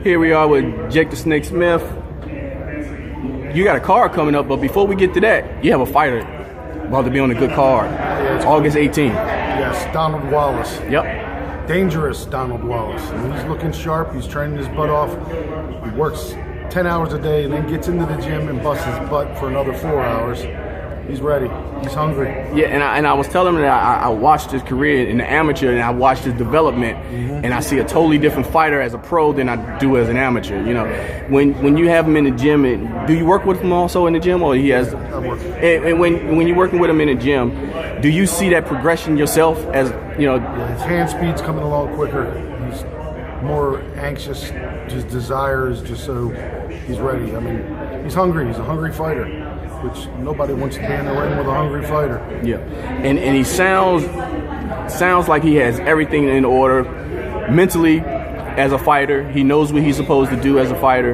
Here we are with Jake the Snake Smith. You got a card coming up, but before we get to that, you have a fighter about to be on a good card. It's August 18th. Yes, Donald Wallace. Yep. Dangerous Donald Wallace. And he's looking sharp. He's training his butt off. He works 10 hours a day and then gets into the gym and busts his butt for another 4 hours. He's ready. He's hungry. Yeah, and I was telling him that I watched his career in the amateur and I watched his development, and I see a totally different fighter as a pro than I do as an amateur. You know, when you have him in the gym, do you work with him also in the gym, or he has? I work. And when you're working with him in the gym, do you see that progression yourself? As you know, his hand speed's coming along quicker. He's more anxious. His desire is just so he's ready. I mean, he's hungry. He's a hungry fighter, which nobody wants to be in the ring with a hungry fighter. Yeah, and he sounds like he has everything in order mentally as a fighter. He knows what he's supposed to do as a fighter,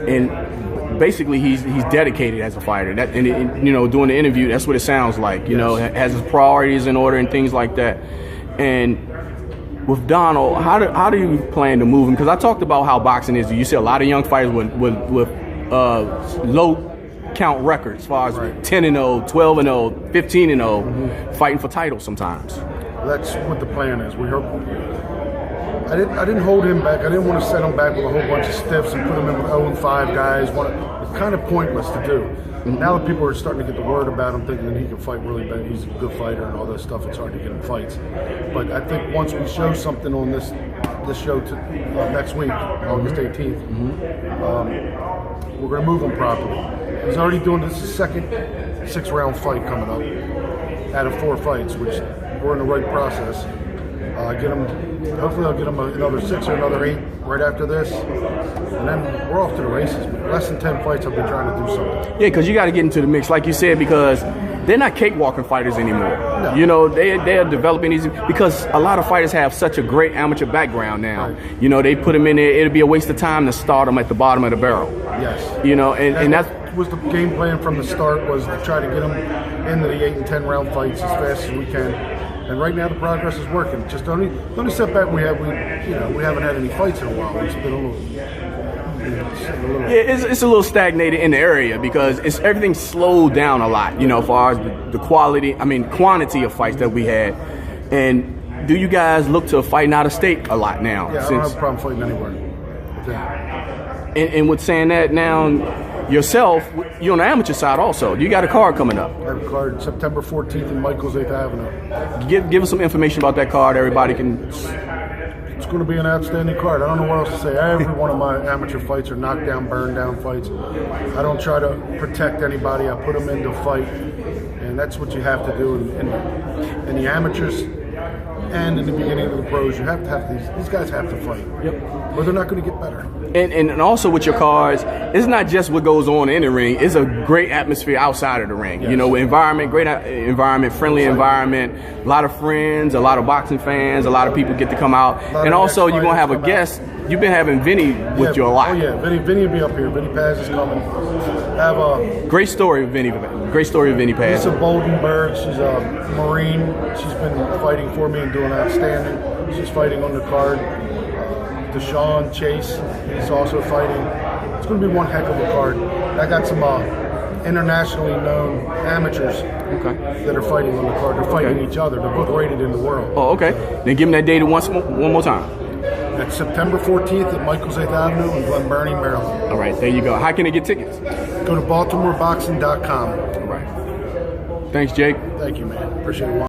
and basically he's dedicated as a fighter. That and you know, doing the interview, that's what it sounds like. You know, has his priorities in order and things like that. And with Donald, how do you plan to move him? Because I talked about how boxing is. You see a lot of young fighters with low count records as far as 10-0, 12-0, 15-0, fighting for titles sometimes. That's what the plan is. We hope. I didn't hold him back. I didn't want to set him back with a whole bunch of stiffs and put him in with 0-5 guys. It's kind of pointless to do. Now that people are starting to get the word about him, thinking that he can fight really bad, he's a good fighter and all that stuff, it's hard to get him fights. But I think once we show something on this show next week, August 18th, we're going to move him properly. He's already doing this second 6-round fight coming up out of 4 fights, which we're in the right process. Hopefully I'll get him another 6 or another 8 right after this, and then we're off to the races. Less than 10 fights, I'll be trying to do something. Yeah, because you got to get into the mix, like you said, because they're not cakewalking fighters anymore. No. You know, they are developing these, because a lot of fighters have such a great amateur background now. Right. You know, they put them in there. It'd be a waste of time to start them at the bottom of the barrel. Yes. You know, and that's was the game plan from the start, was to try to get them into the 8 and 10 round fights as fast as we can. And right now the progress is working. Just the only setback we haven't had any fights in a while. It's been a little. Yeah, it's a little stagnated in the area because everything's slowed down a lot. You know, as far as the quantity of fights that we had. And do you guys look to fighting out of state a lot now? Yeah, I don't have a problem fighting anywhere. And with saying that now. Yourself, you're on the amateur side also. You got a card coming up. I have a card September 14th in Michael's 8th Avenue. Give us some information about that card. Everybody can. It's going to be an outstanding card. I don't know what else to say. Every one of my amateur fights are knockdown, burn down fights. I don't try to protect anybody. I put them in to fight, and that's what you have to do in the amateurs. And in the beginning of the pros, you have to have these guys have to fight. Yep. Or they're not going to get better. And also with your cards, it's not just what goes on in the ring. It's a great atmosphere outside of the ring. Yes. You know, environment, great environment, friendly environment, a lot of friends, a lot of boxing fans, a lot of people get to come out. And also you're going to have a guest. You've been having Vinny with you a lot. Oh yeah, Vinny will be up here. Vinny Paz is coming. Have a great story of Vinny. Great story of Vinny Paz. Lisa Boldenberg, she's a Marine. She's been fighting for me and doing outstanding. She's fighting on the card. Deshaun Chase, he's also fighting. It's going to be one heck of a card. I got some internationally known amateurs that are fighting on the card. They're fighting each other. They're both rated in the world. Oh, okay. Then give them that date one more time. That's September 14th at Michael's 8th Avenue in Glen Burnie, Maryland. All right, there you go. How can they get tickets? Go to BaltimoreBoxing.com. All right. Thanks, Jake. Thank you, man. Appreciate it.